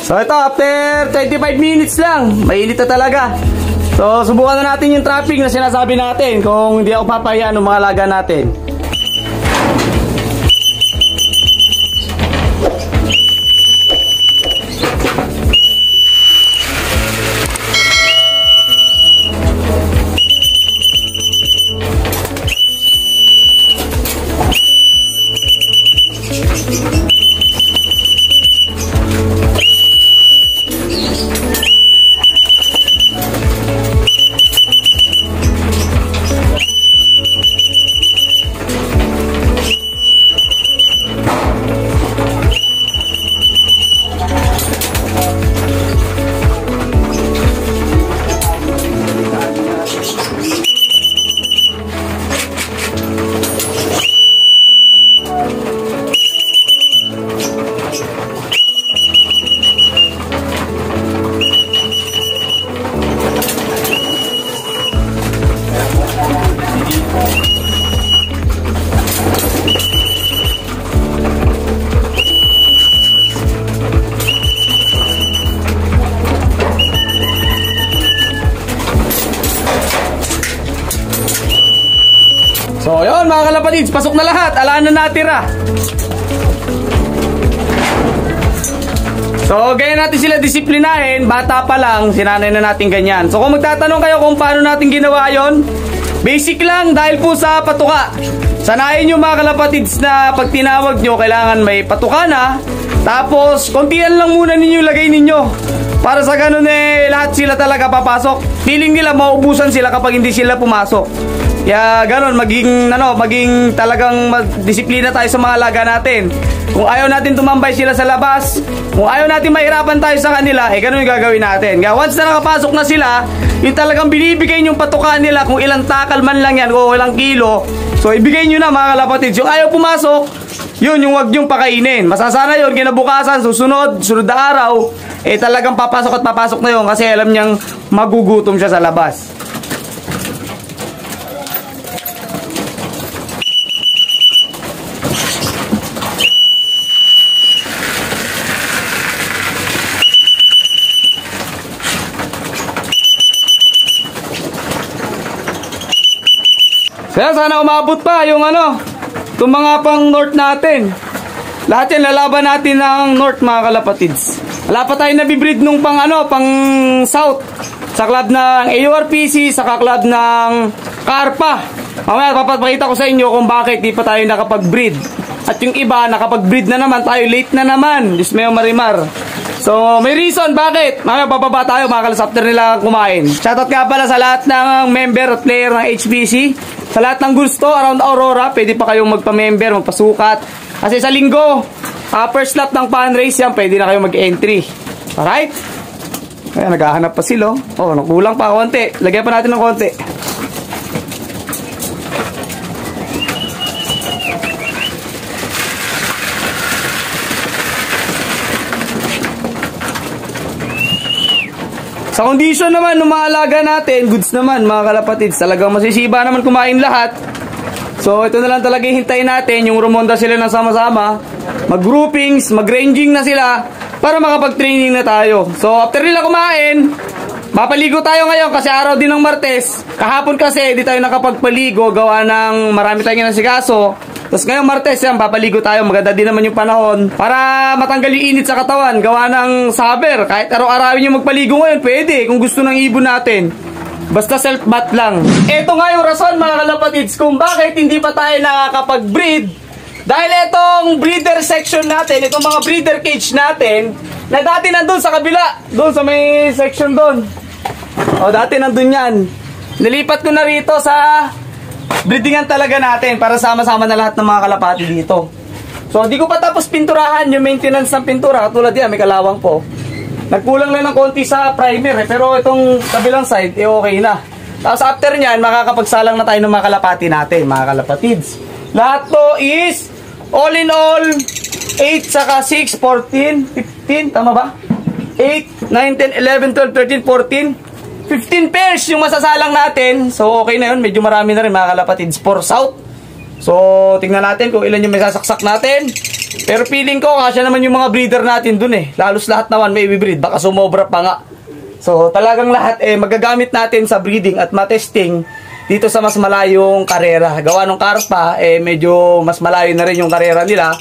So ito, after 25 minutes lang, mainit na talaga. So subukan na natin yung traffic na sinasabi natin kung hindi ako papayaan ng mga alaga natin. So yun mga kalapatids, pasok na lahat, ala na natira. So ganyan natin sila disiplinahin, bata pa lang, sinanay na natin ganyan. So kung magtatanong kayo kung paano natin ginawa yon, basic lang dahil po sa patuka. Sanayin nyo mga kalapatids na pag tinawag nyo, kailangan may patuka na. Tapos kontian lang muna ninyo lagay ninyo, para sa ganun lahat sila talaga papasok. Feeling nila mauubusan sila kapag hindi sila pumasok. Kaya ganun, maging talagang disiplina tayo sa mga alaga natin. Kung ayaw natin tumambay sila sa labas, kung ayaw natin mahirapan tayo sa kanila, ganun yung gagawin natin. Kaya once na nakapasok na sila, yung talagang binibigay yung patukaan nila, kung ilang takal man lang yan, o ilang kilo, so ibigay nyo na mga kalapatids. Yung ayaw pumasok, yun yung wag nyong pakainin. Masasana yun, kinabukasan, sunod na araw, talagang papasok at papasok na yun kasi alam niyang magugutom siya sa labas. Kaya sana umabot pa yung itong mga pang north natin. Lahat yan lalaban natin ng north mga kalapatids. Wala pa tayo nabibreed nung pang south. Sa club ng AURPC, sa club ng Carpa. Mamaya papapakita ko sa inyo kung bakit di pa tayo nakapag-breed. At yung iba nakapag-breed na naman tayo, late na naman. Dismayo Marimar. So may reason bakit. Mamaya bababa tayo mga kalas after nila kumain. Shoutout nga pala sa lahat ng member at player ng HBC. Sa lahat ng gusto around Aurora, pwede pa kayong magpa-member, magpasukat. Kasi sa linggo, first lap ng fan race yan, pwede na kayong mag-entry. Alright? Kaya naghahanap pa sila. Oh, nakulang pa konti. Lagyan pa natin ng konti. Sa condition naman ng mga alaga natin, goods naman mga kalapatids, talagang masisiba naman kumain lahat. So ito na lang talaga hintayin natin, yung rumonda sila ng sama-sama, mag-groupings, mag-ranging na sila para makapag-training na tayo. So after nila kumain, mapaligo tayo ngayon kasi araw din ng Martes. Kahapon kasi di tayo nakapagpaligo, gawa ng marami tayong inasikaso. Tapos ngayong Martes yan, papaligo tayo. Maganda din naman yung panahon para matanggal yung init sa katawan. Gawa ng summer. Kahit araw-arawin yung magpaligo ngayon, pwede. Kung gusto ng ibon natin. Basta self-bath lang. Ito nga yung rason mga kalapatids kung bakit hindi pa tayo nakakapag-breed. Dahil itong breeder section natin, itong mga breeder cage natin, na dati nandun sa kabila. Doon sa may section doon. O dati nandun yan. Nilipat ko na rito sa breedingan talaga natin para sama-sama na lahat ng mga kalapati dito. So di ko pa tapos pinturahan yung maintenance ng pintura. Katulad yan, may kalawang po. Nagkulang lang ng konti sa primer pero itong kabilang side okay na. Tapos after nyan, makakapagsalang na tayo ng mga kalapati natin, mga kalapatids. Lahat to is all in all 8 saka 6, 14, 15, tama ba? 8, 9, 10, 11, 12, 13, 14 15 pairs yung masasalang natin. So okay na yun, medyo marami na rin mga kalapatids for south. So tingnan natin kung ilan yung may sasaksak natin. Pero feeling ko, kasya naman yung mga breeder natin dun eh. Lalos lahat naman may breed, baka sumobra pa nga. So, talagang lahat magagamit natin sa breeding at matesting dito sa mas malayong karera. Gawa ng karpa, medyo mas malayo na rin yung karera nila.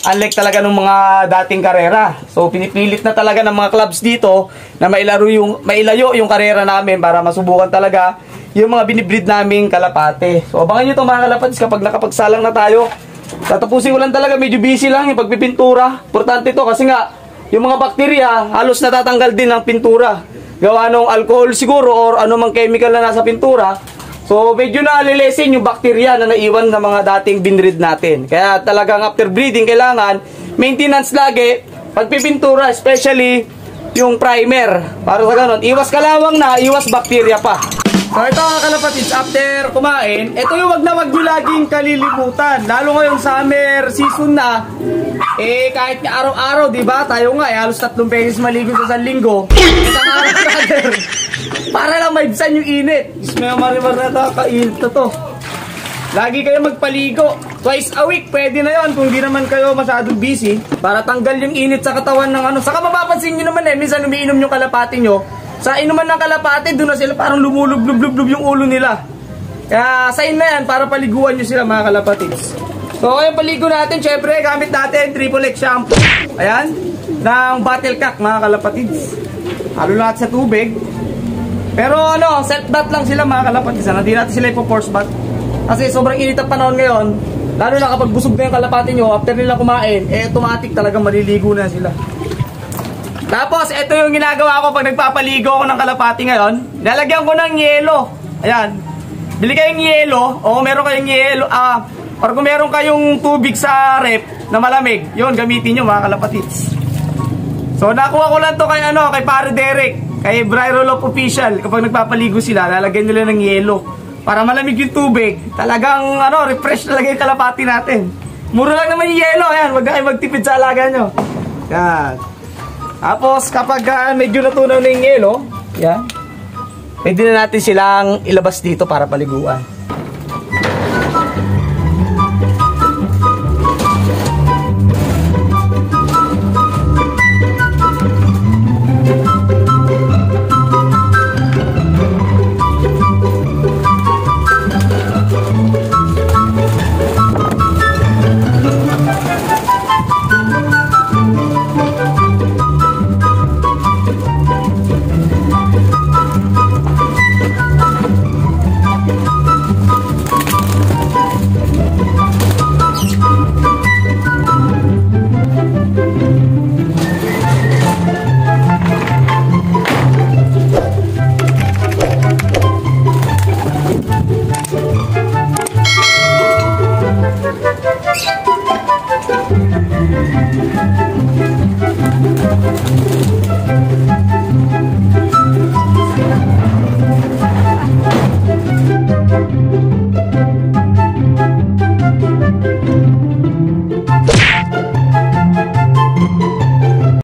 Unlike talaga ng mga dating karera. So, pinipilit na talaga ng mga clubs dito na mailayo yung karera namin para masubukan talaga yung mga binibreed naming kalapate. So, abangan nyo ito mga kalapatis kapag nakapagsalang na tayo. Tatapusin ko lang talaga, medyo busy lang yung pagpipintura. Importante ito kasi nga, yung mga bakterya, halos natatanggal din ng pintura. Gawa ng alcohol siguro or anumang chemical na nasa pintura. So, medyo nalilesen yung bakterya na naiwan ng mga dating binread natin. Kaya talagang after breeding, kailangan maintenance lagi, pagpipintura, especially yung primer. Para sa ganun, iwas kalawang na, iwas bakterya pa. So, ito mga kalapatids, after kumain, ito yung wag nyo laging kalilimutan. Lalo ngayong summer season na, kahit nga araw-araw, diba? Tayo nga, halos 3 beses maligo sa 1 linggo. Isang araw, brother. Para lang maibsan yung init. May marimar na kakainit na to. Lagi kayo magpaligo. Twice a week, pwede na yon kung di naman kayo masyadong busy. Para tanggal yung init sa katawan ng ano. Saka mapapansin nyo naman minsan umiinom yung kalapati nyo. Sa inuman ng kalapati, doon na sila parang lumulub-lub yung ulo nila. Kaya sign na yan para paliguan nyo sila mga kalapatids. So yung paligo natin, syempre gamit natin Triple X shampoo. Ayan, ng Battlecock mga kalapatids. Halo lahat sa tubig. Pero ano, set bath lang sila mga kalapatids. Hindi natin sila ipo-force bath. Kasi sobrang init ang panahon ngayon. Lalo na kapag busog na yung kalapati nyo, after nila kumain, automatic talagang maliligo na sila. Tapos, ito yung ginagawa ko pag nagpapaligo ako ng kalapati ngayon. Lalagyan ko ng yelo. Ayan. Bili kayong yelo. O meron kayong yelo. Or kung meron kayong tubig sa rep na malamig, yun, gamitin nyo mga kalapatids. So, nakuha ko lang to kay, kay Pare Derek. Kay Bryrolop Official. Kapag nagpapaligo sila, lalagyan nila ng yelo. Para malamig yung tubig. Talagang, refresh talaga yung kalapati natin. Mura lang naman yung yelo. Ayan, wag kayo magtipid sa alaga nyo. Yan. Tapos kapag medyo natunaw na yung yelo, yan, pwede na natin silang ilabas dito para paliguan.